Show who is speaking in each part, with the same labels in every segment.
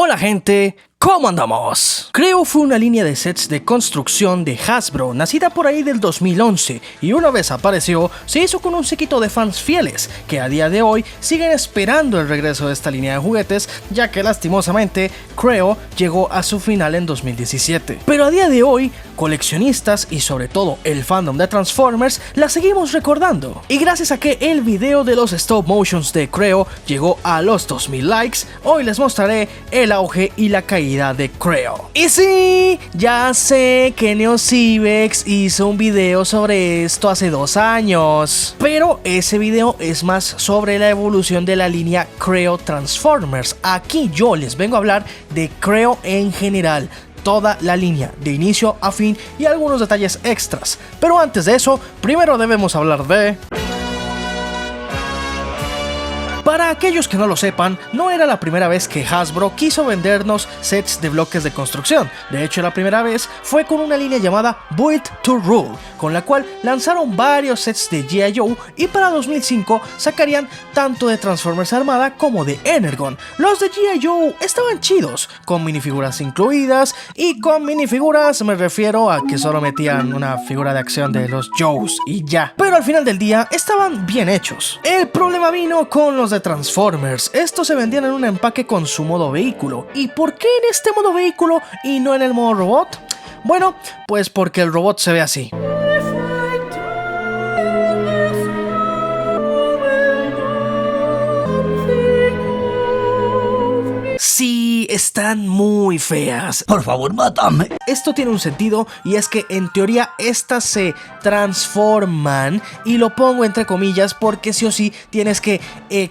Speaker 1: Hola gente, ¿cómo andamos? Creo fue una línea de sets de construcción de Hasbro, nacida por ahí del 2011, y una vez apareció, se hizo con un séquito de fans fieles, que a día de hoy siguen esperando el regreso de esta línea de juguetes, ya que lastimosamente Creo llegó a su final en 2017. Pero a día de hoy, coleccionistas y sobre todo el fandom de Transformers la seguimos recordando. Y gracias a que el video de los stop motions de Creo llegó a los 2000 likes, hoy les mostraré el auge y la caída de Creo. Y sí, ya sé que NeoCibex hizo un video sobre esto hace 2 años, pero ese video es más sobre la evolución de la línea Creo Transformers. Aquí yo les vengo a hablar de Creo en general, toda la línea, de inicio a fin y algunos detalles extras. Pero antes de eso, primero debemos hablar de... Para aquellos que no lo sepan, no era la primera vez que Hasbro quiso vendernos sets de bloques de construcción. De hecho, la primera vez fue con una línea llamada Build to Rule, con la cual lanzaron varios sets de G.I. Joe y para 2005 sacarían tanto de Transformers Armada como de Energon. Los de G.I. Joe estaban chidos, con minifiguras incluidas, y con minifiguras me refiero a que solo metían una figura de acción de los Joes y ya. Pero al final del día estaban bien hechos. El problema vino con los de Transformers. Estos se vendían en un empaque con su modo vehículo. ¿Y por qué en este modo vehículo y no en el modo robot? Bueno, pues porque el robot se ve así. Sí, están muy feas.
Speaker 2: Por favor, mátame.
Speaker 1: Esto tiene un sentido, y es que en teoría estas se transforman, y lo pongo entre comillas porque sí o sí tienes que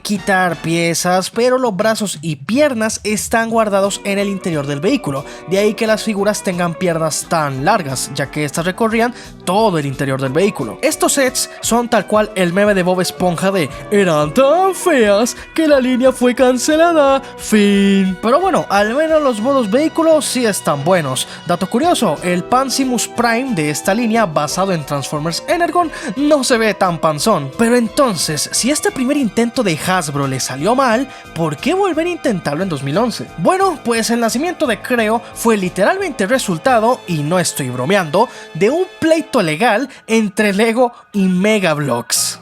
Speaker 1: quitar piezas, pero los brazos y piernas están guardados en el interior del vehículo. De ahí que las figuras tengan piernas tan largas, ya que estas recorrían todo el interior del vehículo. Estos sets son tal cual el meme de Bob Esponja de "eran tan feas que la línea fue cancelada, fin". Pero bueno, al menos los modos vehículos sí están buenos. Dato curioso, el Pansimus Prime de esta línea, basado en Transformers Energon, no se ve tan panzón. Pero entonces, si este primer intento de Hasbro le salió mal, ¿por qué volver a intentarlo en 2011? Bueno, pues el nacimiento de Creo fue literalmente resultado, y no estoy bromeando, de un pleito legal entre Lego y Mega Bloks.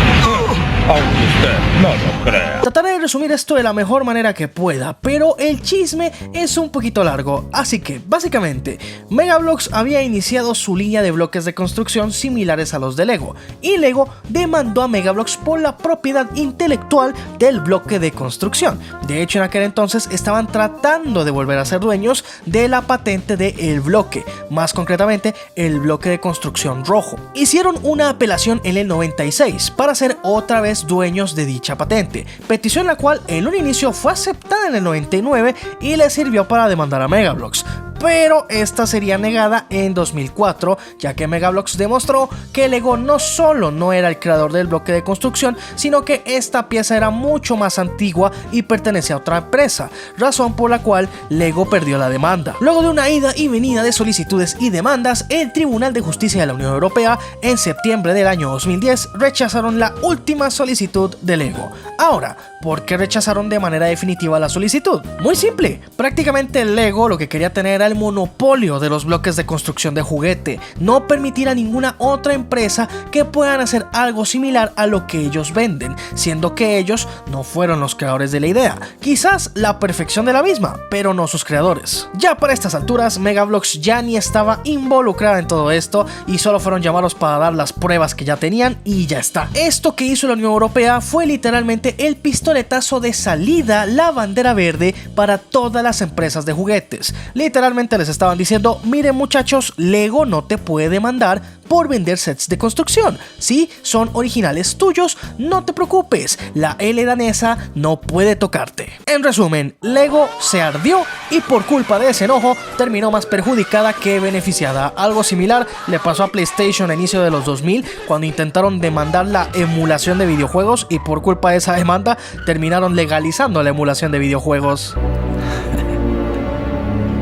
Speaker 3: Aunque usted no lo crea.
Speaker 1: Trataré de resumir esto de la mejor manera que pueda, pero el chisme es un poquito largo, así que básicamente Mega Bloks había iniciado su línea de bloques de construcción similares a los de Lego, y Lego demandó a Mega Bloks por la propiedad intelectual del bloque de construcción. De hecho, en aquel entonces estaban tratando de volver a ser dueños de la patente del bloque, más concretamente el bloque de construcción rojo. Hicieron una apelación en el 96 para ser otra vez dueños de dicha patente, petición la cual en un inicio fue aceptada en el 99 y le sirvió para demandar a Mega Bloks. Pero esta sería negada en 2004, ya que Mega Bloks demostró que Lego no solo no era el creador del bloque de construcción, sino que esta pieza era mucho más antigua y pertenecía a otra empresa, razón por la cual Lego perdió la demanda. Luego de una ida y venida de solicitudes y demandas, el Tribunal de Justicia de la Unión Europea en septiembre del año 2010 rechazaron la última solicitud de Lego. Ahora, ¿por qué rechazaron de manera definitiva la solicitud? Muy simple, prácticamente Lego lo que quería tener era el monopolio de los bloques de construcción de juguete, no permitir a ninguna otra empresa que puedan hacer algo similar a lo que ellos venden, siendo que ellos no fueron los creadores de la idea, quizás la perfección de la misma, pero no sus creadores. Ya para estas alturas, Mega Bloks ya ni estaba involucrada en todo esto y solo fueron llamados para dar las pruebas que ya tenían y ya está. Esto que hizo la Unión Europea fue literalmente el pistoletazo de salida, la bandera verde para todas las empresas de juguetes. Literalmente les estaban diciendo: miren muchachos, Lego no te puede demandar por vender sets de construcción. Si son originales tuyos, no te preocupes, la L danesa no puede tocarte. En resumen, Lego se ardió y por culpa de ese enojo terminó más perjudicada que beneficiada. Algo similar le pasó a PlayStation a inicio de los 2000 cuando intentaron demandar la emulación de videojuegos, y por culpa de esa demanda terminaron legalizando la emulación de videojuegos.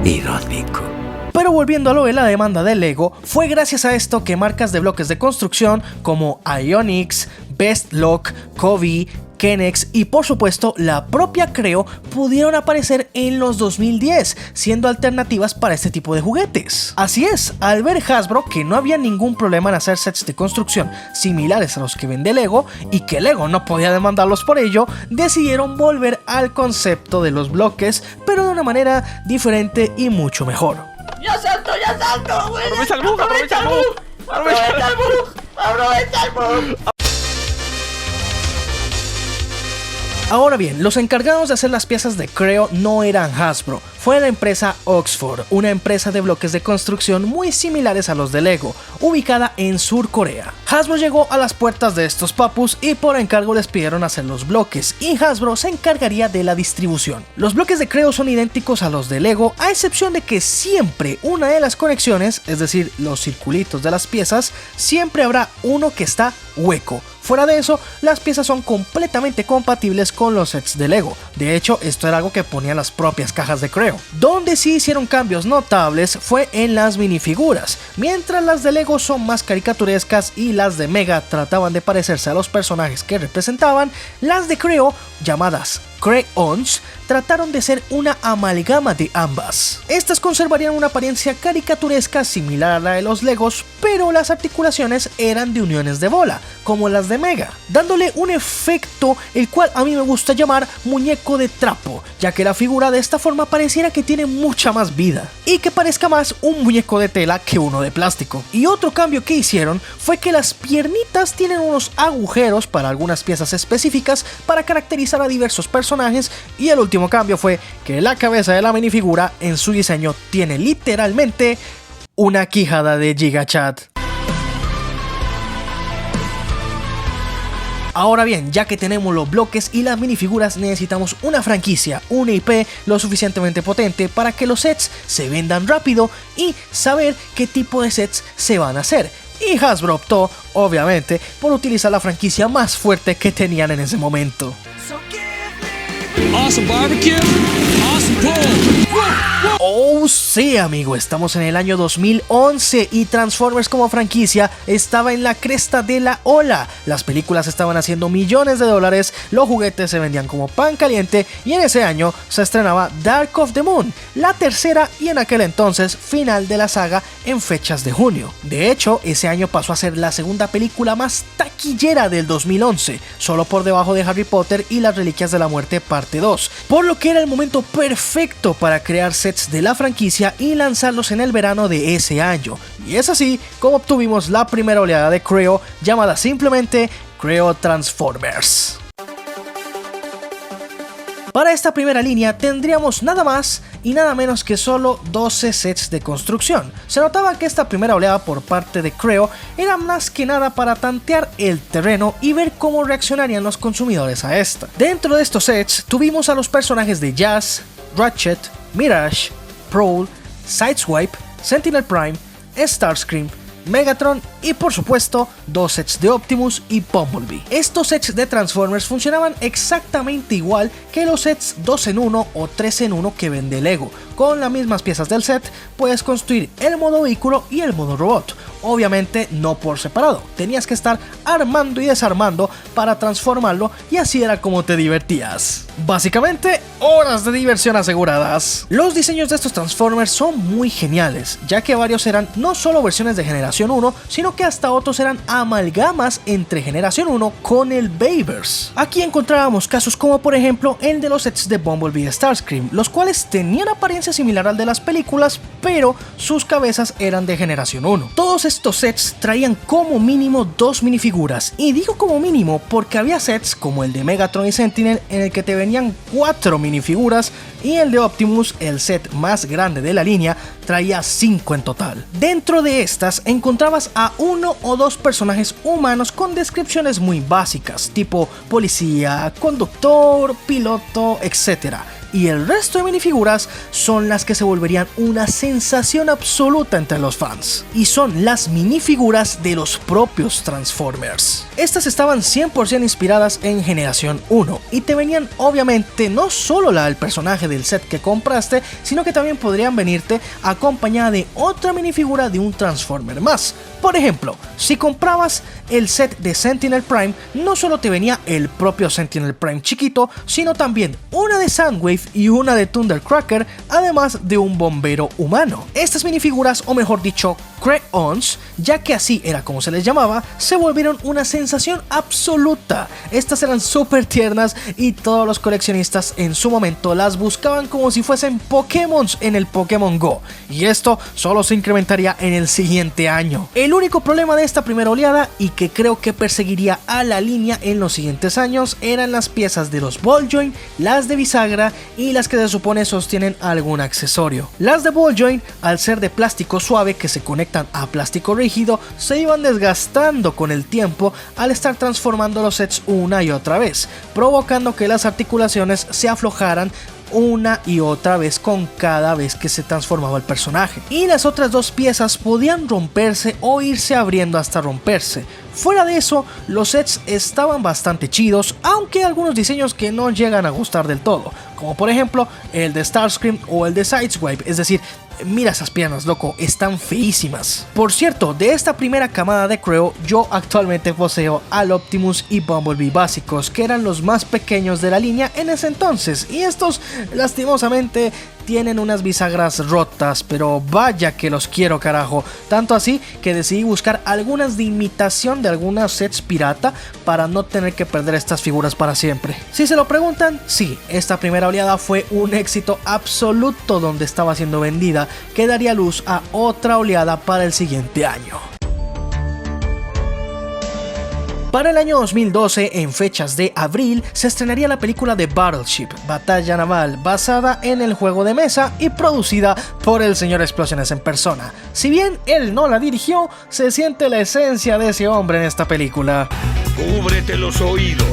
Speaker 2: Irónico.
Speaker 1: Pero volviendo a lo de la demanda de Lego, fue gracias a esto que marcas de bloques de construcción como Ionix, Best Lock, Kobe, Kennex y por supuesto la propia Creo pudieron aparecer en los 2010, siendo alternativas para este tipo de juguetes. Así es, al ver Hasbro que no había ningún problema en hacer sets de construcción similares a los que vende Lego y que Lego no podía demandarlos por ello, decidieron volver al concepto de los bloques, pero de una manera diferente y mucho mejor.
Speaker 4: ¡Ya salto, ya salto!
Speaker 3: ¡Aprovecha el bug, aprovecha el bug!
Speaker 4: ¡Aprovecha el bug!
Speaker 1: Ahora bien, los encargados de hacer las piezas de Creo no eran Hasbro, fue la empresa Oxford, una empresa de bloques de construcción muy similares a los de Lego, ubicada en Sur Corea. Hasbro llegó a las puertas de estos papus y por encargo les pidieron hacer los bloques, y Hasbro se encargaría de la distribución. Los bloques de Creo son idénticos a los de Lego, a excepción de que siempre una de las conexiones, es decir, los circulitos de las piezas, siempre habrá uno que está hueco. Fuera de eso, las piezas son completamente compatibles con los sets de Lego. De hecho, esto era algo que ponían las propias cajas de Creo. Donde sí hicieron cambios notables fue en las minifiguras. Mientras las de Lego son más caricaturescas y las de Mega trataban de parecerse a los personajes que representaban, las de Creo, llamadas Crayons, trataron de ser una amalgama de ambas. Estas conservarían una apariencia caricaturesca similar a la de los Legos, pero las articulaciones eran de uniones de bola, como las de Mega, dándole un efecto el cual a mí me gusta llamar muñeco de trapo, ya que la figura de esta forma pareciera que tiene mucha más vida, y que parezca más un muñeco de tela que uno de plástico. Y otro cambio que hicieron fue que las piernitas tienen unos agujeros para algunas piezas específicas para caracterizar a diversos personajes, y el último cambio fue que la cabeza de la minifigura en su diseño tiene literalmente una quijada de Giga Chad. Ahora bien, ya que tenemos los bloques y las minifiguras, necesitamos una franquicia, una IP lo suficientemente potente para que los sets se vendan rápido y saber qué tipo de sets se van a hacer. Y Hasbro optó, obviamente, por utilizar la franquicia más fuerte que tenían en ese momento.
Speaker 5: Awesome barbecue, awesome pool.
Speaker 1: Oh sí, amigo, estamos en el año 2011 y Transformers como franquicia estaba en la cresta de la ola. Las películas estaban haciendo millones de dólares, los juguetes se vendían como pan caliente y en ese año se estrenaba Dark of the Moon, la tercera y en aquel entonces final de la saga en fechas de junio. De hecho, ese año pasó a ser la segunda película más taquillera del 2011, solo por debajo de Harry Potter y las Reliquias de la Muerte parte 2, por lo que era el momento perfecto para crear sets de la franquicia y lanzarlos en el verano de ese año. Y es así como obtuvimos la primera oleada de Creo, llamada simplemente Creo Transformers. Para esta primera línea tendríamos nada más y nada menos que solo 12 sets de construcción. Se notaba que esta primera oleada por parte de Creo era más que nada para tantear el terreno y ver cómo reaccionarían los consumidores a esta. Dentro de estos sets tuvimos a los personajes de Jazz, Ratchet, Mirage, Prowl, Sideswipe, Sentinel Prime, Starscream, Megatron y por supuesto 2 sets de Optimus y Bumblebee. Estos sets de Transformers funcionaban exactamente igual que los sets 2 en 1 o 3 en 1 que vende Lego. Con las mismas piezas del set puedes construir el modo vehículo y el modo robot. Obviamente no por separado, tenías que estar armando y desarmando para transformarlo y así era como te divertías. Básicamente, horas de diversión aseguradas. Los diseños de estos Transformers son muy geniales, ya que varios eran no solo versiones de generación 1, sino que hasta otros eran amalgamas entre generación 1 con el Bayverse. Aquí encontrábamos casos como por ejemplo el de los sets de Bumblebee y Starscream, los cuales tenían apariencia similar al de las películas, pero sus cabezas eran de generación 1. Todos estos sets traían como mínimo 2 minifiguras, y digo como mínimo porque había sets como el de Megatron y Sentinel en el que te venían 4 minifiguras, y el de Optimus, el set más grande de la línea, traía 5 en total. Dentro de estas encontrabas a 1 o 2 personajes humanos con descripciones muy básicas, tipo policía, conductor, piloto, etc. y el resto de minifiguras son las que se volverían una sensación absoluta entre los fans, y son las minifiguras de los propios Transformers. Estas estaban 100% inspiradas en Generación 1 y te venían obviamente no solo la del personaje del set que compraste, sino que también podrían venirte acompañada de otra minifigura de un Transformer más. Por ejemplo, si comprabas el set de Sentinel Prime, no solo te venía el propio Sentinel Prime chiquito, sino también una de Soundwave y una de Thundercracker, además de un bombero humano. Estas minifiguras, o mejor dicho, Craons, ya que así era como se les llamaba, se volvieron una sensación absoluta. Estas eran súper tiernas y todos los coleccionistas en su momento las buscaban como si fuesen Pokémon en el Pokémon Go, y esto solo se incrementaría en el siguiente año. El único problema de esta primera oleada, y que creo que perseguiría a la línea en los siguientes años, eran las piezas de los ball joint, las de bisagra y las que se supone sostienen algún accesorio. Las de ball joint, al ser de plástico suave que se conectan a plástico rígido, se iban desgastando con el tiempo al estar transformando los sets una y otra vez, provocando que las articulaciones se aflojaran una y otra vez con cada vez que se transformaba el personaje, y las otras dos piezas podían romperse o irse abriendo hasta romperse. Fuera de eso, los sets estaban bastante chidos, aunque algunos diseños que no llegan a gustar del todo, como por ejemplo el de Starscream o el de Sideswipe, es decir, mira esas piernas, loco, están feísimas. Por cierto, de esta primera camada de Creo, yo actualmente poseo al Optimus y Bumblebee básicos, que eran los más pequeños de la línea en ese entonces, y estos lastimosamente tienen unas bisagras rotas, pero vaya que los quiero, carajo. Tanto así que decidí buscar algunas de imitación de algunos sets pirata para no tener que perder estas figuras para siempre. Si se lo preguntan, sí, esta primera oleada fue un éxito absoluto donde estaba siendo vendida, que daría luz a otra oleada para el siguiente año. Para el año 2012, en fechas de abril, se estrenaría la película de Battleship, Batalla Naval, basada en el juego de mesa y producida por el señor Explosiones en persona. Si bien él no la dirigió, se siente la esencia de ese hombre en esta película.
Speaker 6: Cúbrete los oídos.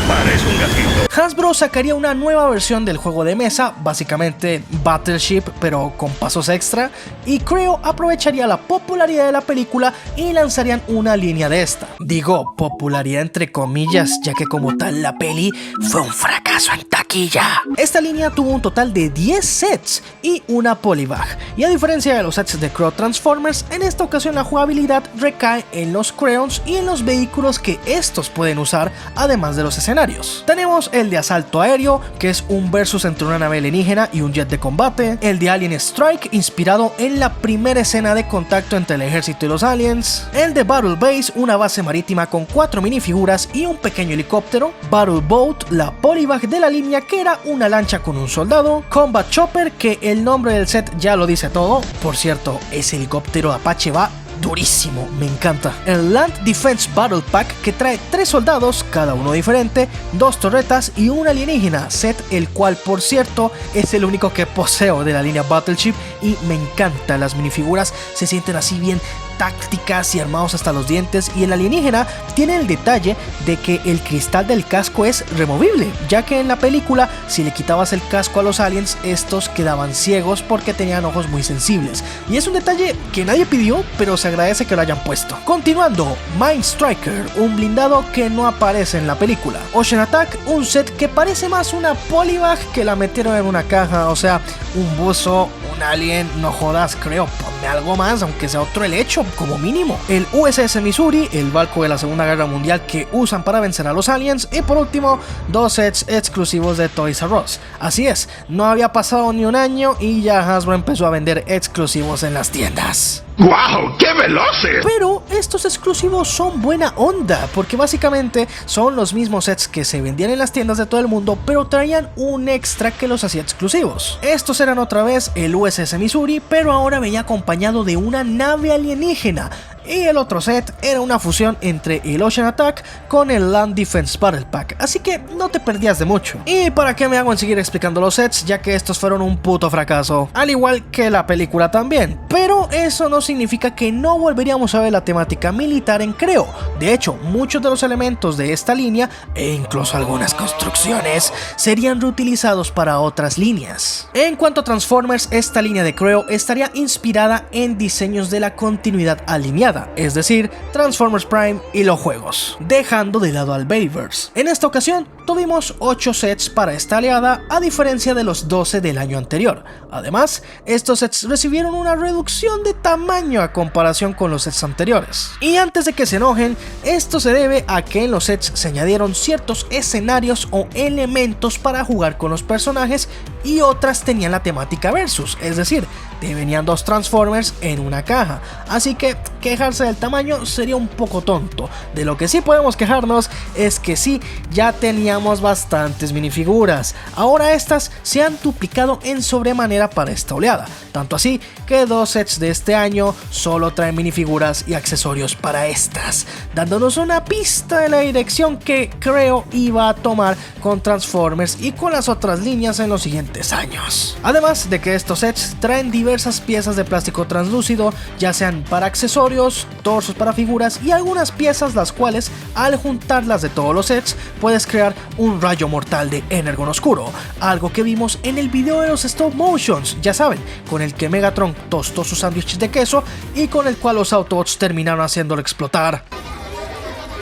Speaker 6: Parece un gatito.
Speaker 1: Hasbro sacaría una nueva versión del juego de mesa, básicamente Battleship pero con pasos extra, y Creo aprovecharía la popularidad de la película y lanzarían una línea de esta. Digo popularidad entre comillas, ya que como tal la peli fue un fracaso en taquilla. Esta línea tuvo un total de 10 sets y una polybag, y a diferencia de los sets de Creo Transformers, en esta ocasión la jugabilidad recae en los Creons y en los vehículos que estos pueden usar, además de los escenarios. Tenemos el de asalto aéreo, que es un versus entre una nave alienígena y un jet de combate, el de Alien Strike, inspirado en la primera escena de contacto entre el ejército y los aliens, el de Battle Base, una base marítima con 4 minifiguras y un pequeño helicóptero, Battle Boat, la polybag de la línea que era una lancha con un soldado, Combat Chopper, que el nombre del set ya lo dice todo, por cierto, ese helicóptero Apache va durísimo, me encanta. El Land Defense Battle Pack, que trae 3 soldados, cada uno diferente, 2 torretas y un alienígena, set el cual por cierto es el único que poseo de la línea Battleship y me encanta. Las minifiguras se sienten así bien tácticas y armados hasta los dientes, y el alienígena tiene el detalle de que el cristal del casco es removible, ya que en la película si le quitabas el casco a los aliens, estos quedaban ciegos porque tenían ojos muy sensibles, y es un detalle que nadie pidió, pero se agradece que lo hayan puesto. Continuando, Mind Striker, un blindado que no aparece en la película. Ocean Attack, un set que parece más una polybag que la metieron en una caja, o sea, un buzo, un alien, no jodas, Creo, ponme algo más, aunque sea otro helecho como mínimo. El USS Missouri, el barco de la Segunda Guerra Mundial que usan para vencer a los aliens, y por último 2 sets exclusivos de Toys R Us. Así es, no había pasado ni un año y ya Hasbro empezó a vender exclusivos en las tiendas.
Speaker 6: ¡Wow! ¡Qué veloces!
Speaker 1: Pero estos exclusivos son buena onda, porque básicamente son los mismos sets que se vendían en las tiendas de todo el mundo, pero traían un extra que los hacía exclusivos. Estos eran otra vez el USS Missouri, pero ahora venía acompañado de una nave alienígena. y el otro set era una fusión entre el Ocean Attack con el Land Defense Battle Pack, así que no te perdías de mucho. Y para qué me hago en seguir explicando los sets, ya que estos fueron un puto fracaso, al igual que la película también, pero eso no significa que no volveríamos a ver la temática militar en Creo. De hecho, muchos de los elementos de esta línea, e incluso algunas construcciones, serían reutilizados para otras líneas. En cuanto a Transformers, esta línea de Creo estaría inspirada en diseños de la continuidad alineada, es decir, Transformers Prime y los juegos, dejando de lado al Bayverse. En esta ocasión tuvimos 8 sets para esta aliada, a diferencia de los 12 del año anterior. Además, estos sets recibieron una reducción de tamaño a comparación con los sets anteriores. Y antes de que se enojen, esto se debe a que en los sets se añadieron ciertos escenarios o elementos para jugar con los personajes y otras tenían la temática versus, es decir, te venían 2 Transformers en una caja, así que quejarse del tamaño sería un poco tonto. De lo que sí podemos quejarnos es que sí, ya teníamos bastantes minifiguras, ahora estas se han duplicado en sobremanera para esta oleada, tanto así que 2 sets de este año solo traen minifiguras y accesorios para estas, dándonos una pista de la dirección que Creo iba a tomar con Transformers y con las otras líneas en los siguientes años. Además de que estos sets traen diversas piezas de plástico translúcido, ya sean para accesorios, torsos para figuras y algunas piezas las cuales al juntarlas de todos los sets puedes crear un rayo mortal de Energon oscuro, algo que vimos en el video de los stop motions, ya saben, con el que Megatron tostó sus sándwiches de queso y con el cual los Autobots terminaron haciéndolo explotar.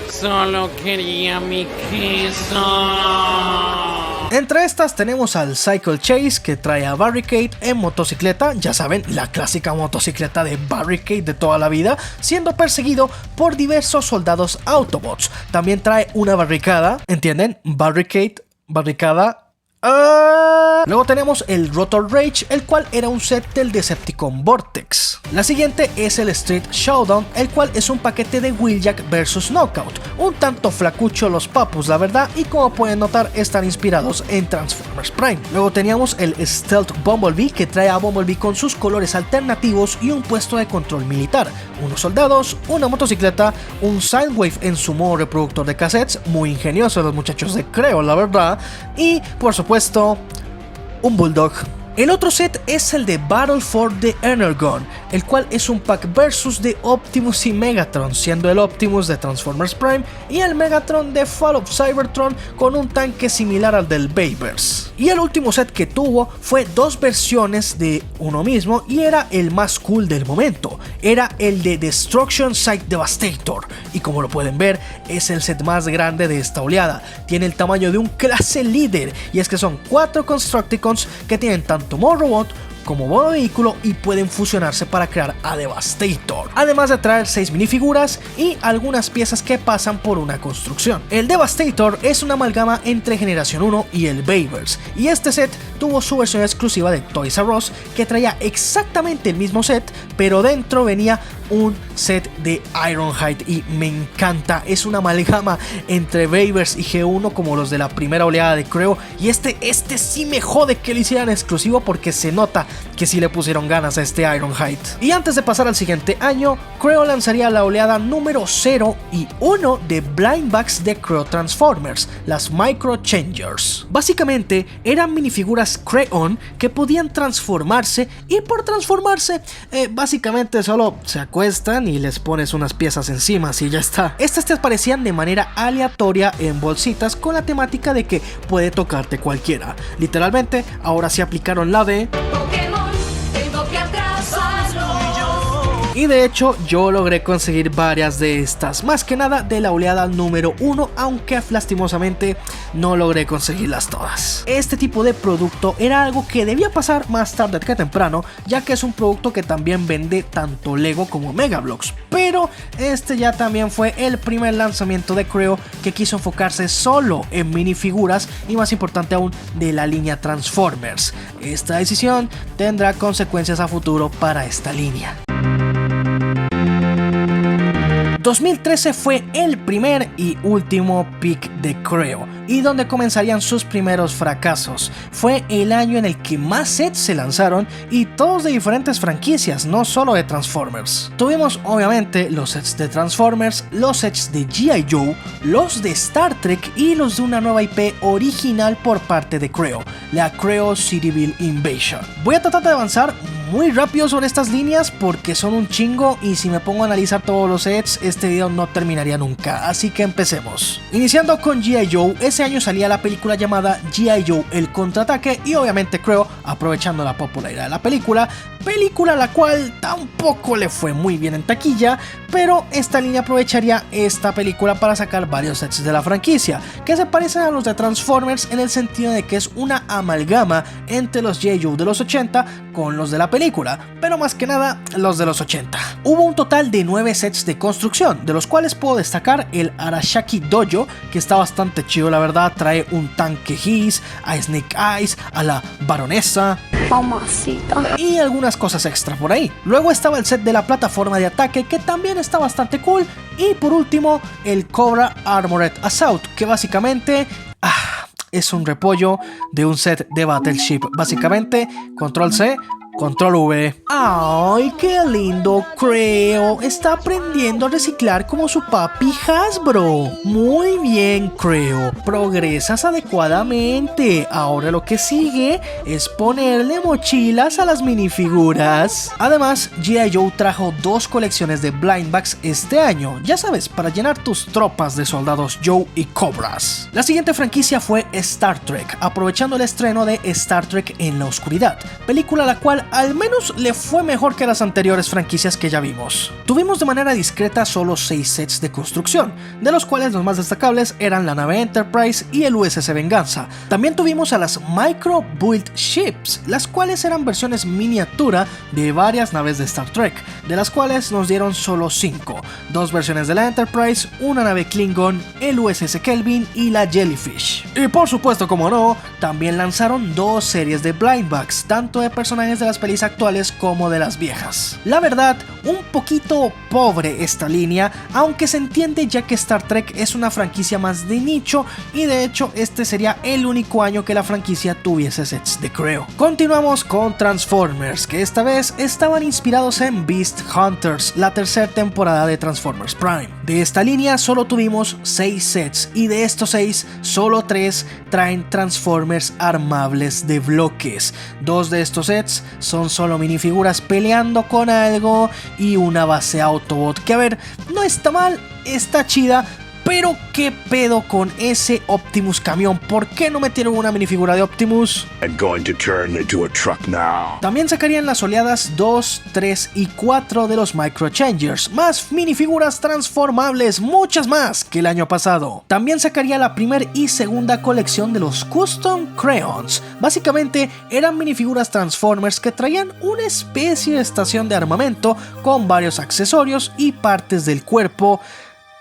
Speaker 5: Solo quería mi queso.
Speaker 1: Entre estas tenemos al Cycle Chase, que trae a Barricade en motocicleta, ya saben, la clásica motocicleta de Barricade de toda la vida, siendo perseguido por diversos soldados Autobots. También trae una barricada, ¿entienden? Barricade, barricada. Luego tenemos el Rotor Rage, el cual era un set del Decepticon Vortex. La siguiente es el Street Showdown, el cual es un paquete de Wheeljack vs Knockout, un tanto flacucho los papus la verdad, y como pueden notar están inspirados en Transformers Prime. Luego teníamos el Stealth Bumblebee, que trae a Bumblebee con sus colores alternativos y un puesto de control militar, unos soldados, una motocicleta, un Soundwave en su modo reproductor de cassettes, muy ingenioso los muchachos de Creo la verdad, y por supuesto un Bulldog. El otro set es el de Battle for the Energon, el cual es un pack versus de Optimus y Megatron, siendo el Optimus de Transformers Prime y el Megatron de Fall of Cybertron con un tanque similar al del Bayverse. Y el último set que tuvo fue 2 versiones de uno mismo y era el más cool del momento, era el de Destruction Site Devastator, y como lo pueden ver es el set más grande de esta oleada, tiene el tamaño de un clase líder, y es que son 4 Constructicons que tienen tanto modo robot como modo vehículo y pueden fusionarse para crear a Devastator, además de traer 6 minifiguras y algunas piezas que pasan por una construcción. El Devastator es una amalgama entre Generación 1 y el Bayverse, y este set tuvo su versión exclusiva de Toys R Us, que traía exactamente el mismo set, pero dentro venía un set de Ironhide y me encanta, es una amalgama entre Bayverse y G1 como los de la primera oleada de Creo, y este sí me jode que lo hicieran exclusivo porque se nota que sí le pusieron ganas a este Ironhide. Y antes de pasar al siguiente año, Creo lanzaría la oleada número 0 y 1 de Blind Bags de Creo Transformers, las Micro Changers. Básicamente eran minifiguras Creon que podían transformarse, y por transformarse básicamente solo se acuestan y les pones unas piezas encima y ya está. Estas te aparecían de manera aleatoria en bolsitas con la temática de que puede tocarte cualquiera. Literalmente ahora sí aplicaron la de
Speaker 4: Pokémon, tengo que atrasarlo.
Speaker 1: Y de hecho yo logré conseguir varias de estas, más que nada de la oleada número 1, aunque lastimosamente no logré conseguirlas todas. Este tipo de producto era algo que debía pasar más tarde que temprano, ya que es un producto que también vende tanto Lego como Megabloks, pero este ya también fue el primer lanzamiento de Creo que quiso enfocarse solo en minifiguras y, más importante aún, de la línea Transformers. Esta decisión tendrá consecuencias a futuro para esta línea. 2013 fue el primer y último pick de Creo, y donde comenzarían sus primeros fracasos. Fue el año en el que más sets se lanzaron y todos de diferentes franquicias, no solo de Transformers. Tuvimos obviamente los sets de Transformers, los sets de G.I. Joe, los de Star Trek y los de una nueva IP original por parte de Creo, la Creo Cityville Invasion. Voy a tratar de avanzar muy rápido sobre estas líneas porque son un chingo y si me pongo a analizar todos los sets este video no terminaría nunca, así que empecemos. Iniciando con G.I. Joe, ese año salía la película llamada G.I. Joe El Contraataque y obviamente Creo, aprovechando la popularidad de la película la cual tampoco le fue muy bien en taquilla, pero esta línea aprovecharía esta película para sacar varios sets de la franquicia, que se parecen a los de Transformers en el sentido de que es una amalgama entre los G.I. Joe de los 80 con los de la película, pero más que nada los de los 80. Hubo un total de 9 sets de construcción, de los cuales puedo destacar el Arashaki Dojo, que está bastante chido la verdad, trae un tanque Hiss, a Snake Eyes, a la baronesa,
Speaker 7: mamacita,
Speaker 1: y algunas cosas extra por ahí. Luego estaba el set de la plataforma de ataque, que también está bastante cool, y por último el Cobra Armored Assault, que básicamente es un repollo de un set de Battleship. Básicamente, control C, control V. ¡Ay, qué lindo! Creo está aprendiendo a reciclar como su papi Hasbro. Muy bien, Creo. Progresas adecuadamente. Ahora lo que sigue es ponerle mochilas a las minifiguras. Además, G.I. Joe trajo 2 colecciones de blind bags este año. Ya sabes, para llenar tus tropas de soldados Joe y Cobras. La siguiente franquicia fue Star Trek, aprovechando el estreno de Star Trek en la oscuridad, película la cual al menos le fue mejor que las anteriores franquicias que ya vimos. Tuvimos de manera discreta solo 6 sets de construcción, de los cuales los más destacables eran la nave Enterprise y el USS Venganza. También tuvimos a las Micro Build Ships, las cuales eran versiones miniatura de varias naves de Star Trek, de las cuales nos dieron solo 5, 2 versiones de la Enterprise, una nave Klingon, el USS Kelvin y la Jellyfish. Y por supuesto, como no, también lanzaron 2 series de blind bags, tanto de personajes de las pelis actuales como de las viejas. La verdad, un poquito pobre esta línea, aunque se entiende ya que Star Trek es una franquicia más de nicho y de hecho este sería el único año que la franquicia tuviese sets de Creo. Continuamos con Transformers, que esta vez estaban inspirados en Beast Hunters, la tercera temporada de Transformers Prime. De esta línea solo tuvimos 6 sets y de estos 6, solo 3 traen Transformers armables de bloques. 2 de estos sets son solo minifiguras peleando con algo y una base Autobot que, a ver, no está mal, está chida, pero qué pedo con ese Optimus camión. ¿Por qué no metieron una minifigura de Optimus?
Speaker 6: I'm going to turn into a truck now.
Speaker 1: También sacarían las oleadas 2, 3 y 4 de los Micro Changers, más minifiguras transformables, muchas más que el año pasado. También sacaría la primera y segunda colección de los Custom Crayons. Básicamente eran minifiguras Transformers que traían una especie de estación de armamento con varios accesorios y partes del cuerpo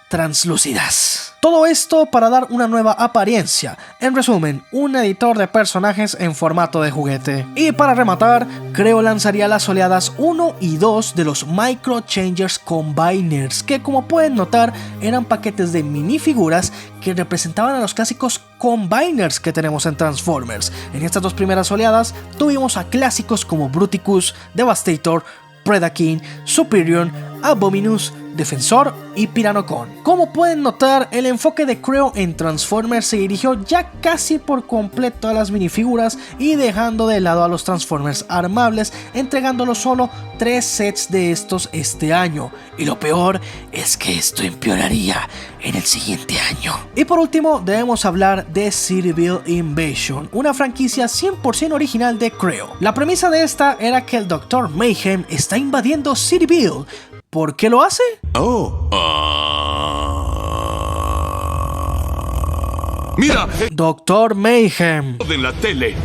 Speaker 1: translúcidas. Todo esto para dar una nueva apariencia. En resumen, un editor de personajes en formato de juguete. Y para rematar, Creo lanzaría las oleadas 1 y 2 de los Micro Changers Combiners, que como pueden notar eran paquetes de minifiguras que representaban a los clásicos Combiners que tenemos en Transformers. En estas 2 primeras oleadas tuvimos a clásicos como Bruticus, Devastator, Predaking, Superior, Abominus, Defensor y Piranocon. Como pueden notar, el enfoque de Creo en Transformers se dirigió ya casi por completo a las minifiguras y dejando de lado a los Transformers armables, entregándolos solo 3 sets de estos este año. Y lo peor es que esto empeoraría en el siguiente año. Y por último, debemos hablar de Cityville Invasion, una franquicia 100% original de Creo. La premisa de esta era que el Dr. Mayhem está invadiendo Cityville. ¿Por qué lo hace?
Speaker 6: Mira,
Speaker 1: Dr. Mayhem.
Speaker 6: en la tele.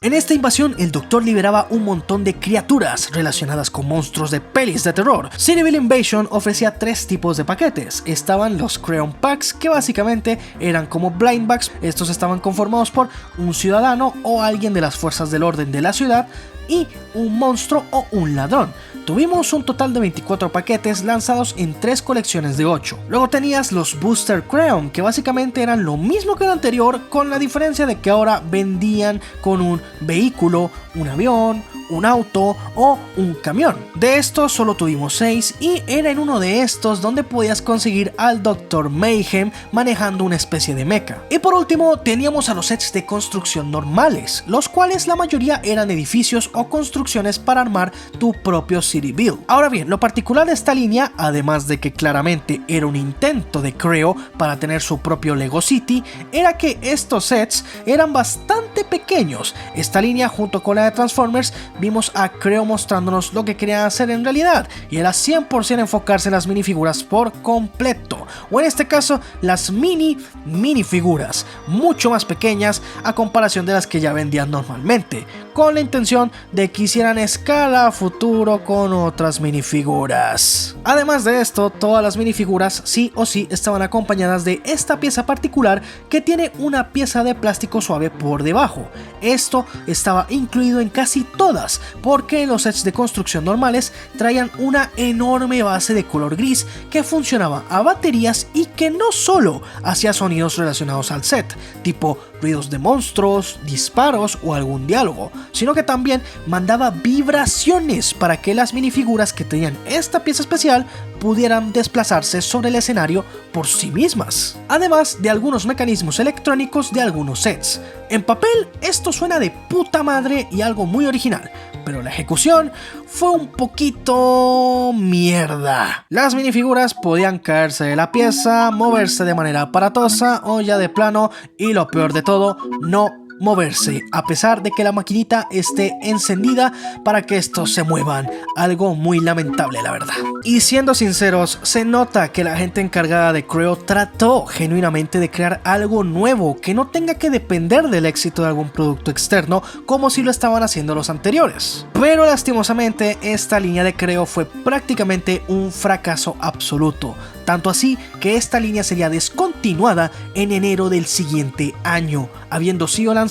Speaker 1: En esta invasión, el Doctor liberaba un montón de criaturas relacionadas con monstruos de pelis de terror. Cityville Invasion ofrecía 3 tipos de paquetes. Estaban los Creon Packs, que básicamente eran como blind bags. Estos estaban conformados por un ciudadano o alguien de las fuerzas del orden de la ciudad y un monstruo o un ladrón. Tuvimos un total de 24 paquetes lanzados en 3 colecciones de 8. Luego tenías los Booster Creon, que básicamente eran lo mismo que el anterior, con la diferencia de que ahora vendían con un vehículo, un avión, un auto o un camión. De estos solo tuvimos 6 y era en uno de estos donde podías conseguir al Dr. Mayhem manejando una especie de mecha. Y por último teníamos a los sets de construcción normales, los cuales la mayoría eran edificios o construcciones para armar tu propio City Build. Ahora bien, lo particular de esta línea, además de que claramente era un intento de Creo para tener su propio Lego City, era que estos sets eran bastante pequeños. Esta línea, junto con la de Transformers, vimos a Creo mostrándonos lo que querían hacer en realidad, y era 100% enfocarse en las minifiguras por completo, o en este caso las minifiguras, mucho más pequeñas a comparación de las que ya vendían normalmente, con la intención de que hicieran escala a futuro con otras minifiguras. Además de esto, todas las minifiguras sí o sí estaban acompañadas de esta pieza particular que tiene una pieza de plástico suave por debajo. Esto estaba incluido en casi todas, porque los sets de construcción normales traían una enorme base de color gris que funcionaba a baterías y que no solo hacía sonidos relacionados al set, tipo ruidos de monstruos, disparos o algún diálogo, sino que también mandaba vibraciones para que las minifiguras que tenían esta pieza especial pudieran desplazarse sobre el escenario por sí mismas, además de algunos mecanismos electrónicos de algunos sets. En papel esto suena de puta madre y algo muy original, pero la ejecución fue un poquito mierda. Las minifiguras podían caerse de la pieza, moverse de manera aparatosa o ya de plano, y lo peor de todo, no moverse, a pesar de que la maquinita esté encendida para que estos se muevan. Algo muy lamentable, la verdad. Y siendo sinceros, se nota que la gente encargada de Creo trató genuinamente de crear algo nuevo que no tenga que depender del éxito de algún producto externo como si lo estaban haciendo los anteriores. Pero lastimosamente esta línea de Creo fue prácticamente un fracaso absoluto, tanto así que esta línea sería descontinuada en enero del siguiente año, habiendo sido lanzada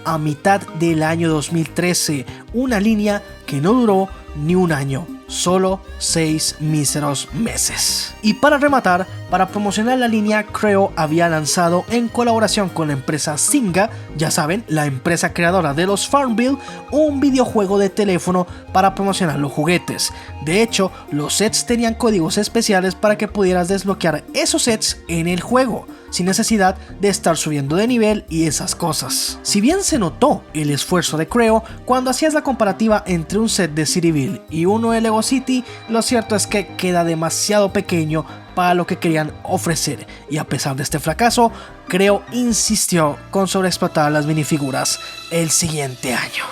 Speaker 1: a mitad del año 2013, una línea que no duró ni un año, solo 6 míseros meses. Y para rematar, para promocionar la línea, Creo había lanzado en colaboración con la empresa Zynga, ya saben, la empresa creadora de los Farmville, un videojuego de teléfono para promocionar los juguetes. De hecho, los sets tenían códigos especiales para que pudieras desbloquear esos sets en el juego, sin necesidad de estar subiendo de nivel y esas cosas. Si bien se notó el esfuerzo de Creo cuando hacías la comparativa entre un set de Cityville y uno de Lego City, lo cierto es que queda demasiado pequeño para lo que querían ofrecer, y a pesar de este fracaso, Creo insistió con sobreexplotar las minifiguras el siguiente año.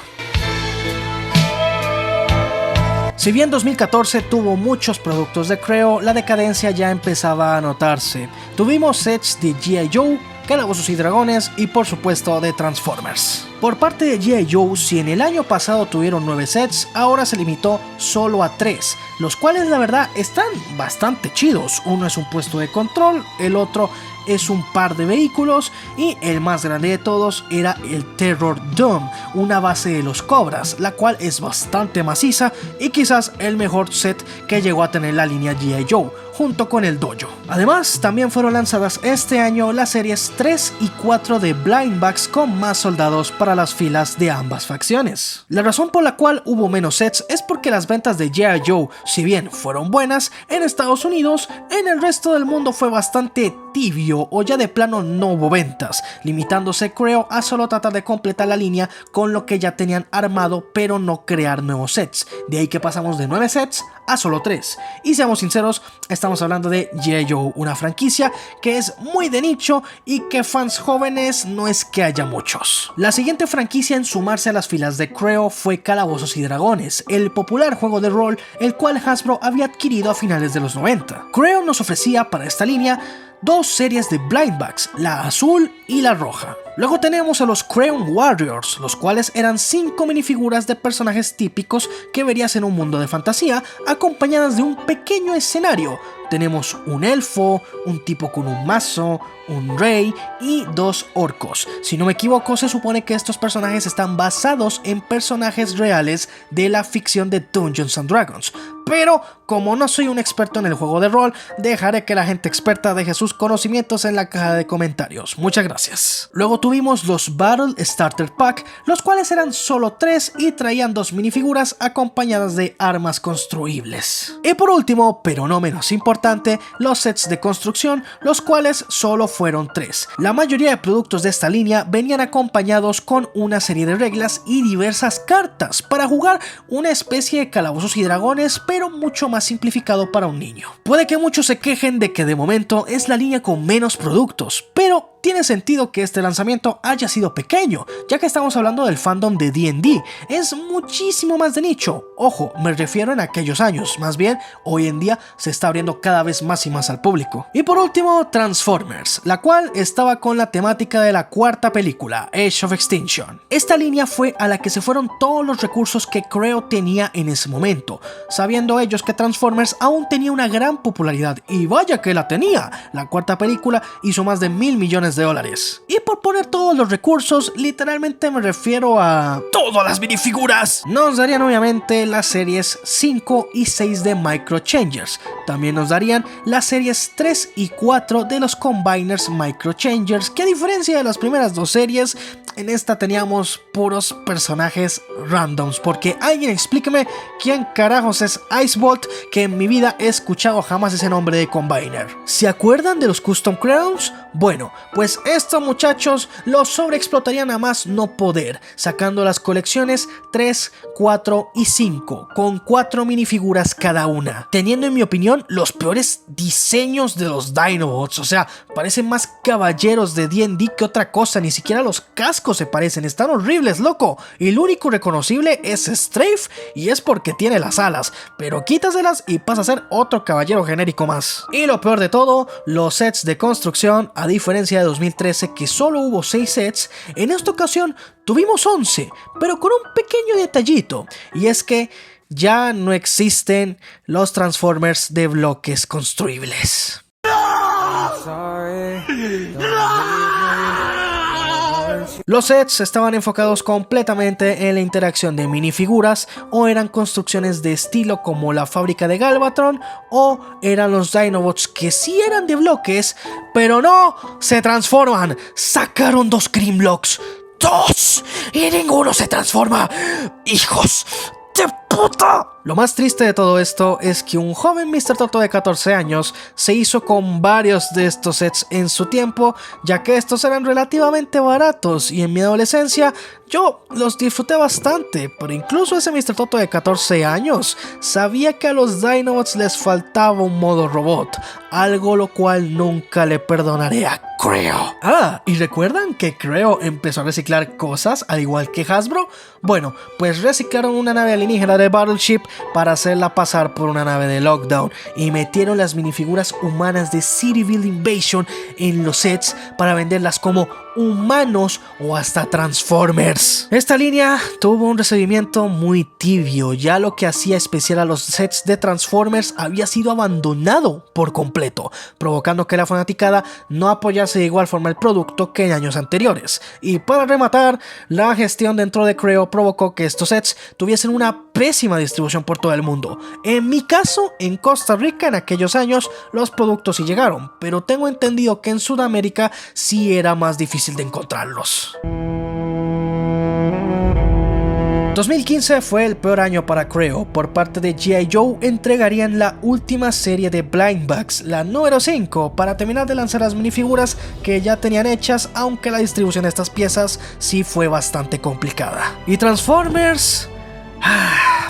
Speaker 1: Si bien 2014 tuvo muchos productos de Creo, la decadencia ya empezaba a notarse. Tuvimos sets de G.I. Joe, Calabozos y Dragones y por supuesto de Transformers. Por parte de G.I. Joe, si en el año pasado tuvieron 9 sets, ahora se limitó solo a 3, los cuales la verdad están bastante chidos. Uno es un puesto de control, el otro es un par de vehículos y el más grande de todos era el Terror Dome, una base de los Cobras, la cual es bastante maciza y quizás el mejor set que llegó a tener la línea G.I. Joe, junto con el Dojo. Además, también fueron lanzadas este año las series 3 y 4 de Blind Bags con más soldados para las filas de ambas facciones. La razón por la cual hubo menos sets es porque las ventas de G.I. Joe, si bien fueron buenas en Estados Unidos, en el resto del mundo fue bastante tibio o ya de plano no hubo ventas, limitándose Creo a solo tratar de completar la línea con lo que ya tenían armado pero no crear nuevos sets. De ahí que pasamos de 9 sets a solo 3. Y seamos sinceros, estamos hablando de G.I. Joe, una franquicia que es muy de nicho y que fans jóvenes no es que haya muchos. La siguiente franquicia en sumarse a las filas de Creo fue Calabozos y Dragones, el popular juego de rol el cual Hasbro había adquirido a finales de los 90. Creo nos ofrecía para esta línea 2 series de blind bags, la azul y la roja. Luego tenemos a los Crayon Warriors, los cuales eran 5 minifiguras de personajes típicos que verías en un mundo de fantasía, acompañadas de un pequeño escenario. Tenemos un elfo, un tipo con un mazo, un rey y 2 orcos. Si no me equivoco, se supone que estos personajes están basados en personajes reales de la ficción de Dungeons and Dragons. Pero como no soy un experto en el juego de rol, dejaré que la gente experta deje sus conocimientos en la caja de comentarios. Muchas gracias. Luego tuvimos los Battle Starter Pack, los cuales eran solo 3 y traían 2 minifiguras acompañadas de armas construibles. Y por último, pero no menos importante, los sets de construcción, los cuales solo fueron 3. La mayoría de productos de esta línea venían acompañados con una serie de reglas y diversas cartas para jugar una especie de calabozos y dragones, pero mucho más simplificado para un niño. Puede que muchos se quejen de que de momento es la línea con menos productos, pero tiene sentido que este lanzamiento haya sido pequeño, ya que estamos hablando del fandom de D&D. Es muchísimo más de nicho. Ojo, me refiero en aquellos años, más bien hoy en día se está abriendo cada vez más y más al público. Y por último, Transformers, la cual estaba con la temática de la 4ª película, Age of Extinction. Esta línea fue a la que se fueron todos los recursos que Creo tenía en ese momento, sabiendo ellos que Transformers aún tenía una gran popularidad, y vaya que la tenía. La 4ª película hizo más de $1.000 millones. Y por poner todos los recursos, literalmente me refiero a todas las minifiguras. Nos darían obviamente las series 5 y 6 de Micro Changers. También nos darían las series 3 y 4 de los Combiners Micro Changers, que a diferencia de las primeras 2 series, en esta teníamos puros personajes randoms, porque alguien explíqueme quién carajos es Icebolt, que en mi vida he escuchado jamás ese nombre de Combiner. ¿Se acuerdan de los Custom Crowns? Bueno, pues estos muchachos los sobreexplotarían a más no poder, sacando las colecciones 3, 4 y 5, con 4 minifiguras cada una, teniendo en mi opinión los peores diseños de los Dinobots. O sea, parecen más caballeros de D&D que otra cosa, ni siquiera los cascos se parecen, están horribles, loco. Y el único reconocible es Strafe, y es porque tiene las alas, pero quítaselas y pasa a ser otro caballero genérico más. Y lo peor de todo, los sets de construcción, a diferencia de 2013 que solo hubo 6 sets, en esta ocasión tuvimos 11, pero con un pequeño detallito, y es que ya no existen los Transformers de bloques construibles. Los sets estaban enfocados completamente en la interacción de minifiguras, o eran construcciones de estilo como la fábrica de Galvatron, o eran los Dinobots que sí eran de bloques, pero no se transforman. Sacaron 2 Grimlocks, 2, y ninguno se transforma. ¡Hijos de puta! Lo más triste de todo esto es que un joven Mr. Toto de 14 años se hizo con varios de estos sets en su tiempo, ya que estos eran relativamente baratos, y en mi adolescencia yo los disfruté bastante, pero incluso ese Mr. Toto de 14 años sabía que a los Dinobots les faltaba un modo robot, algo lo cual nunca le perdonaré a Creo. Ah, ¿y recuerdan que Creo empezó a reciclar cosas al igual que Hasbro? Bueno, pues reciclaron una nave alienígena de Battleship para hacerla pasar por una nave de Lockdown, y metieron las minifiguras humanas de Cityville Invasion en los sets para venderlas como humanos o hasta Transformers. Esta línea tuvo un recibimiento muy tibio, ya lo que hacía especial a los sets de Transformers había sido abandonado por completo, provocando que la fanaticada no apoyase de igual forma el producto que en años anteriores. Y para rematar, la gestión dentro de Creo provocó que estos sets tuviesen una pésima distribución por todo el mundo. En mi caso, en Costa Rica en aquellos años los productos sí llegaron, pero tengo entendido que en Sudamérica sí era más difícil de encontrarlos. 2015 fue el peor año para Creo. Por parte de G.I. Joe entregarían la última serie de blind bags, la número 5, para terminar de lanzar las minifiguras que ya tenían hechas, aunque la distribución de estas piezas sí fue bastante complicada. Y Transformers...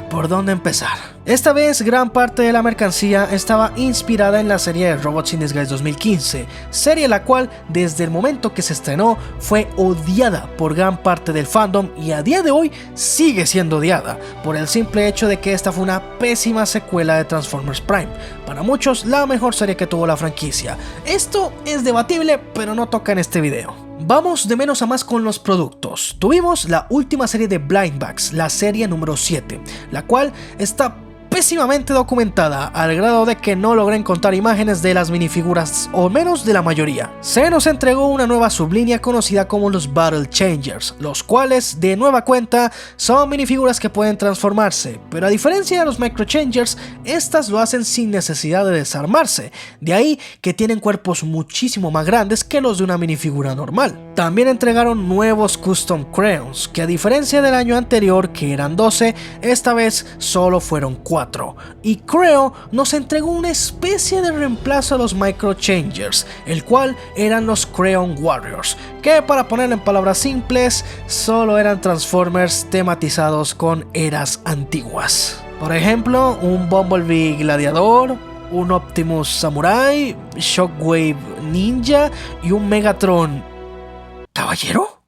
Speaker 1: ¿por dónde empezar? Esta vez gran parte de la mercancía estaba inspirada en la serie de Robots in Disguise 2015, serie la cual desde el momento que se estrenó fue odiada por gran parte del fandom y a día de hoy sigue siendo odiada por el simple hecho de que esta fue una pésima secuela de Transformers Prime, para muchos la mejor serie que tuvo la franquicia. Esto es debatible, pero no toca en este video. Vamos de menos a más con los productos. Tuvimos la última serie de Blind Bags, la serie número 7, la cual está pésimamente documentada al grado de que no logré encontrar imágenes de las minifiguras, o menos de la mayoría. Se nos entregó una nueva sublínea conocida como los Battle Changers, los cuales de nueva cuenta son minifiguras que pueden transformarse, pero a diferencia de los Micro Changers, estas lo hacen sin necesidad de desarmarse, de ahí que tienen cuerpos muchísimo más grandes que los de una minifigura normal. También entregaron nuevos Custom Crayons, que a diferencia del año anterior que eran 12, esta vez solo fueron 4. Y Creo nos entregó una especie de reemplazo a los Micro Changers, el cual eran los Crayon Warriors, que para ponerlo en palabras simples, solo eran Transformers tematizados con eras antiguas. Por ejemplo, un Bumblebee Gladiador, un Optimus Samurai, Shockwave Ninja y un Megatron ¿Caballero?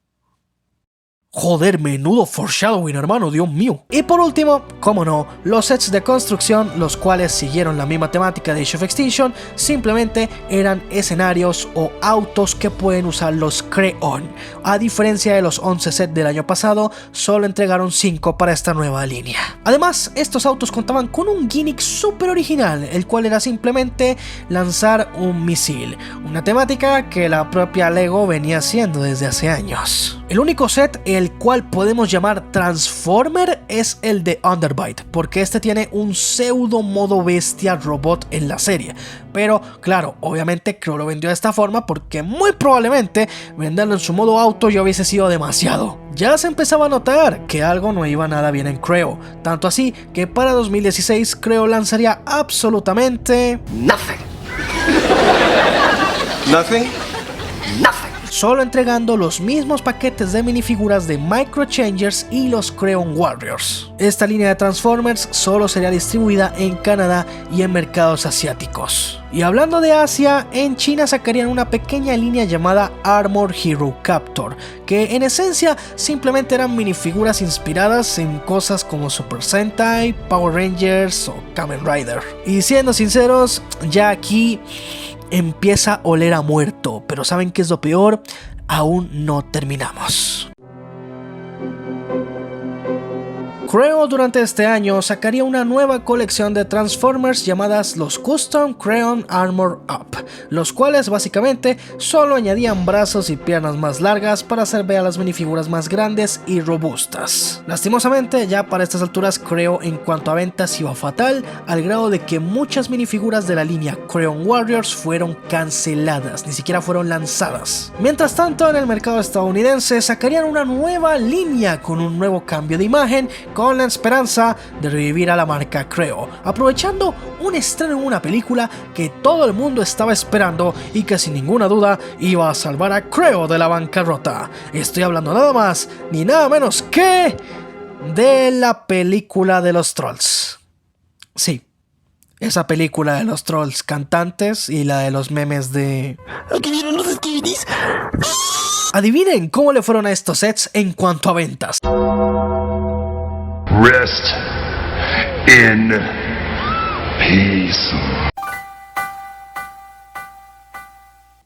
Speaker 1: Joder, menudo foreshadowing, hermano, Dios mío. Y por último, como no, los sets de construcción, los cuales siguieron la misma temática de Age of Extinction, simplemente eran escenarios o autos que pueden usar los Crayon. A diferencia de los 11 sets del año pasado, solo entregaron 5 para esta nueva línea. Además, estos autos contaban con un gimmick súper original, el cual era simplemente lanzar un misil, una temática que la propia Lego venía haciendo desde hace años. El único set el cual podemos llamar Transformer es el de Underbite, porque este tiene un pseudo modo bestia robot en la serie. Pero claro, obviamente Creo lo vendió de esta forma porque muy probablemente venderlo en su modo auto ya hubiese sido demasiado. Ya se empezaba a notar que algo no iba nada bien en Creo, tanto así que para 2016 Creo lanzaría absolutamente
Speaker 2: Nothing. Nothing? Nothing.
Speaker 1: Solo entregando los mismos paquetes de minifiguras de Micro Changers y los Crayon Warriors. Esta línea de Transformers solo sería distribuida en Canadá y en mercados asiáticos. Y hablando de Asia, en China sacarían una pequeña línea llamada Armor Hero Captor, que en esencia simplemente eran minifiguras inspiradas en cosas como Super Sentai, Power Rangers o Kamen Rider. Y siendo sinceros, ya aquí empieza a oler a muerto, pero ¿saben qué es lo peor? Aún no terminamos. Creo durante este año sacaría una nueva colección de Transformers llamadas los Custom Crayon Armor Up, los cuales básicamente solo añadían brazos y piernas más largas para hacer ver a las minifiguras más grandes y robustas. Lastimosamente, ya para estas alturas Creo en cuanto a ventas iba fatal, al grado de que muchas minifiguras de la línea Crayon Warriors fueron canceladas, ni siquiera fueron lanzadas. Mientras tanto, en el mercado estadounidense sacarían una nueva línea con un nuevo cambio de imagen, con la esperanza de revivir a la marca Creo, aprovechando un estreno en una película que todo el mundo estaba esperando y que sin ninguna duda iba a salvar a Creo de la bancarrota. Estoy hablando nada más ni nada menos que de la película de los Trolls. Sí, esa película de los Trolls cantantes y la de los memes de...
Speaker 2: ¿Qué vieron los skibidis?
Speaker 1: Adivinen cómo le fueron a estos sets en cuanto a ventas.
Speaker 6: Rest in peace.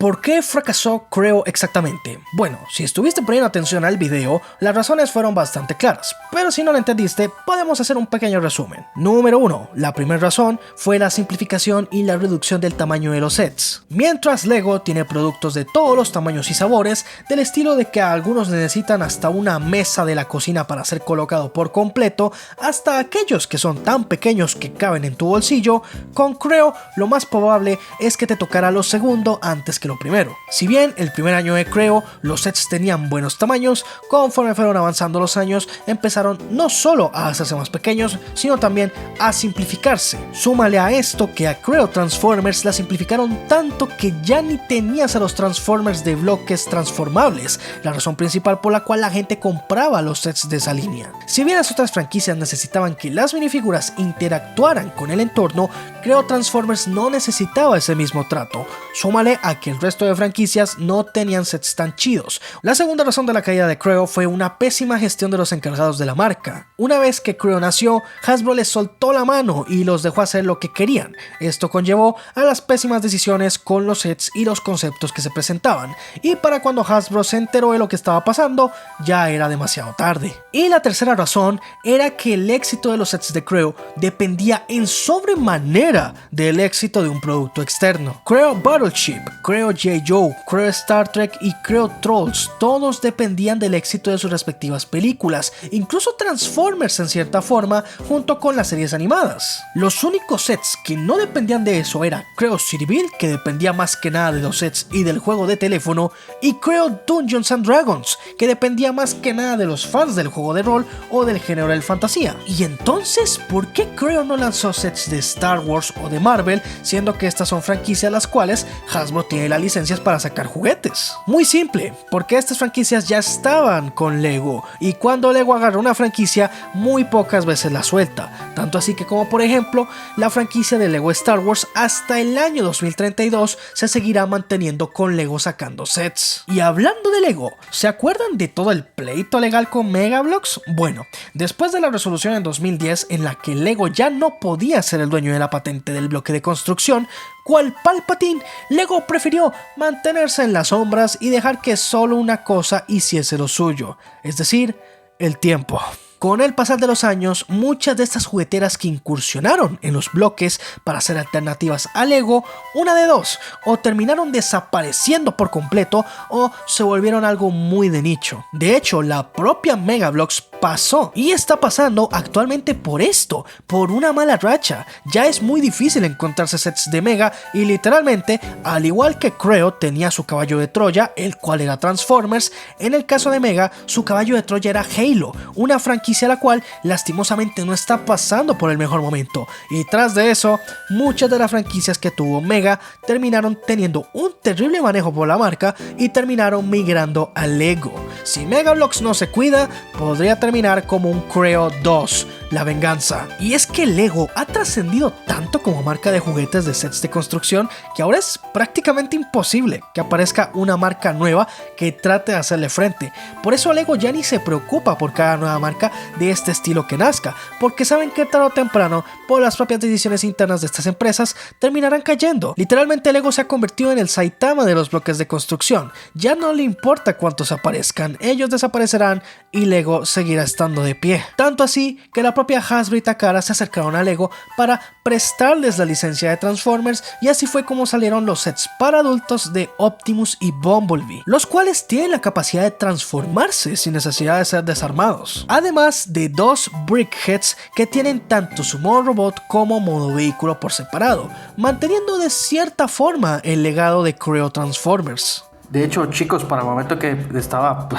Speaker 1: ¿Por qué fracasó Creo exactamente? Bueno, si estuviste poniendo atención al video, las razones fueron bastante claras, pero si no lo entendiste, podemos hacer un pequeño resumen. Número 1. La primera razón fue la simplificación y la reducción del tamaño de los sets. Mientras Lego tiene productos de todos los tamaños y sabores, del estilo de que algunos necesitan hasta una mesa de la cocina para ser colocado por completo, hasta aquellos que son tan pequeños que caben en tu bolsillo, con Creo lo más probable es que te tocara lo segundo antes que lo lo primero. Si bien el primer año de Creo los sets tenían buenos tamaños, conforme fueron avanzando los años empezaron no solo a hacerse más pequeños, sino también a simplificarse. Súmale a esto que a Creo Transformers la simplificaron tanto que ya ni tenías a los Transformers de bloques transformables, la razón principal por la cual la gente compraba los sets de esa línea. Si bien las otras franquicias necesitaban que las minifiguras interactuaran con el entorno, Creo Transformers no necesitaba ese mismo trato. Súmale a que el resto de franquicias no tenían sets tan chidos. La segunda razón de la caída de Creo fue una pésima gestión de los encargados de la marca. Una vez que Creo nació, Hasbro les soltó la mano y los dejó hacer lo que querían. Esto conllevó a las pésimas decisiones con los sets y los conceptos que se presentaban, y para cuando Hasbro se enteró de lo que estaba pasando, ya era demasiado tarde. Y la tercera razón era que el éxito de los sets de Creo dependía en sobremanera del éxito de un producto externo. Creo Battleship, Creo G.I. Joe, Creo Star Trek y Creo Trolls, todos dependían del éxito de sus respectivas películas, incluso Transformers en cierta forma, junto con las series animadas. Los únicos sets que no dependían de eso era Creo Cityville, que dependía más que nada de los sets y del juego de teléfono, y Creo Dungeons and Dragons, que dependía más que nada de los fans del juego de rol o del género del fantasía. Y entonces, ¿por qué Creo no lanzó sets de Star Wars o de Marvel, siendo que estas son franquicias las cuales Hasbro tiene las licencias para sacar juguetes? Muy simple, porque estas franquicias ya estaban con Lego, y cuando Lego agarra una franquicia muy pocas veces la suelta, tanto así que como por ejemplo la franquicia de Lego Star Wars hasta el año 2032 se seguirá manteniendo con Lego sacando sets. Y hablando de Lego, ¿se acuerdan de todo el pleito legal con Mega Bloks? Bueno, después de la resolución en 2010 en la que Lego ya no podía ser el dueño de la patente del bloque de construcción, cual Palpatine, Lego prefirió mantenerse en las sombras y dejar que solo una cosa hiciese lo suyo, es decir, el tiempo. Con el pasar de los años, muchas de estas jugueteras que incursionaron en los bloques para ser alternativas a Lego, una de dos, o terminaron desapareciendo por completo o se volvieron algo muy de nicho. De hecho, la propia Mega Bloks pasó y está pasando actualmente por esto, por una mala racha. Ya es muy difícil encontrarse sets de Mega y literalmente, al igual que Creo tenía su caballo de Troya, el cual era Transformers, en el caso de Mega, su caballo de Troya era Halo, una franquicia la cual lastimosamente no está pasando por el mejor momento, y tras de eso muchas de las franquicias que tuvo Mega terminaron teniendo un terrible manejo por la marca y terminaron migrando a Lego. Si Mega Bloks no se cuida, podría terminar como un Creo 2, la venganza. Y es que Lego ha trascendido tanto como marca de juguetes de sets de construcción que ahora es prácticamente imposible que aparezca una marca nueva que trate de hacerle frente. Por eso Lego ya ni se preocupa por cada nueva marca de este estilo que nazca, porque saben que tarde o temprano, por las propias decisiones internas de estas empresas, terminarán cayendo. Literalmente Lego se ha convertido en el Saitama de los bloques de construcción. Ya no le importa cuántos aparezcan, ellos desaparecerán y Lego seguirá estando de pie. Tanto así que la propia Hasbro y Takara se acercaron a Lego para prestarles la licencia de Transformers, y así fue como salieron los sets para adultos de Optimus y Bumblebee, los cuales tienen la capacidad de transformarse sin necesidad de ser desarmados. Además de dos Brickheads que tienen tanto su modo robot como modo vehículo por separado, manteniendo de cierta forma el legado de Creo Transformers.
Speaker 7: De hecho, chicos, para el momento que estaba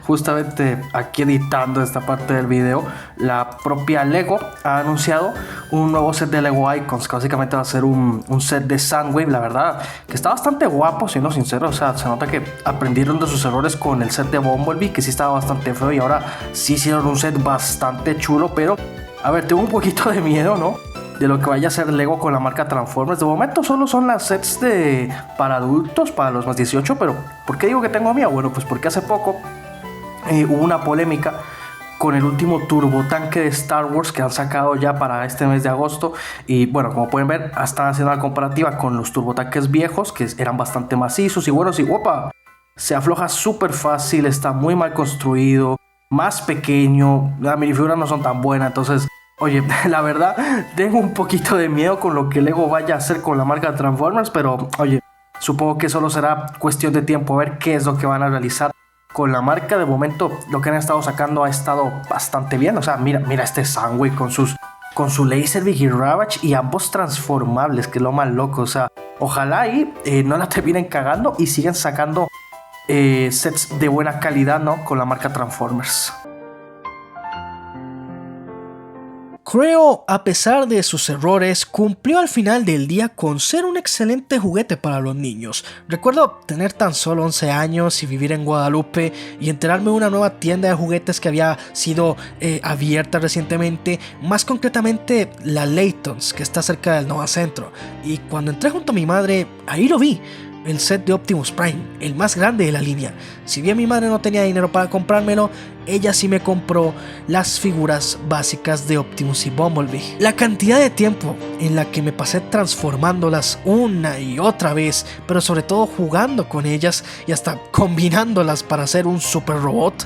Speaker 7: justamente aquí editando esta parte del video, la propia Lego ha anunciado un nuevo set de Lego Icons, que básicamente va a ser un set de Soundwave, la verdad, que está bastante guapo, siendo sincero. O sea, se nota que aprendieron de sus errores con el set de Bumblebee, que sí estaba bastante feo, y ahora sí hicieron un set bastante chulo. Pero, a ver, tengo un poquito de miedo, ¿no?, de lo que vaya a hacer Lego con la marca Transformers. De momento solo son las sets para adultos, para los más 18, pero ¿por qué digo que tengo miedo? Bueno, pues porque hace poco hubo una polémica con el último turbotanque de Star Wars que han sacado ya para este mes de agosto, y bueno, como pueden ver, están haciendo una comparativa con los turbotanques viejos, que eran bastante macizos y buenos, y ¡opa!, se afloja súper fácil, está muy mal construido, más pequeño, las minifiguras no son tan buenas. Entonces, oye, la verdad, tengo un poquito de miedo con lo que Lego vaya a hacer con la marca Transformers, pero oye, supongo que solo será cuestión de tiempo a ver qué es lo que van a realizar con la marca. De momento, lo que han estado sacando ha estado bastante bien. O sea, mira este Soundwave con su Laserbeak y Ravage, y ambos transformables, que es lo más loco. O sea, Ojalá y no la terminen cagando y sigan sacando sets de buena calidad, ¿no? Con la marca Transformers.
Speaker 1: Creo, a pesar de sus errores, cumplió al final del día con ser un excelente juguete para los niños. Recuerdo tener tan solo 11 años y vivir en Guadalupe y enterarme de una nueva tienda de juguetes que había sido abierta recientemente, más concretamente la Laytons, que está cerca del Nova Centro. Y cuando entré junto a mi madre, ahí lo vi. El set de Optimus Prime, el más grande de la línea. Si bien mi madre no tenía dinero para comprármelo, ella sí me compró las figuras básicas de Optimus y Bumblebee. La cantidad de tiempo en la que me pasé transformándolas una y otra vez, pero sobre todo jugando con ellas y hasta combinándolas para hacer un super robot,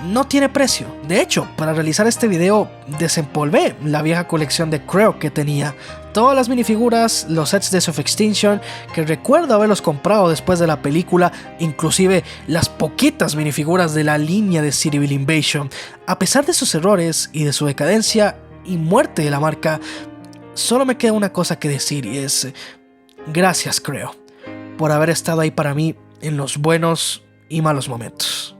Speaker 1: no tiene precio. De hecho, para realizar este video desempolvé la vieja colección de Creo que tenía. Todas las minifiguras, los sets de Self Extinction, que recuerdo haberlos comprado después de la película, inclusive las poquitas minifiguras de la línea de Civil Invasion. A pesar de sus errores y de su decadencia y muerte de la marca, solo me queda una cosa que decir y es: gracias Creo, por haber estado ahí para mí en los buenos y malos momentos.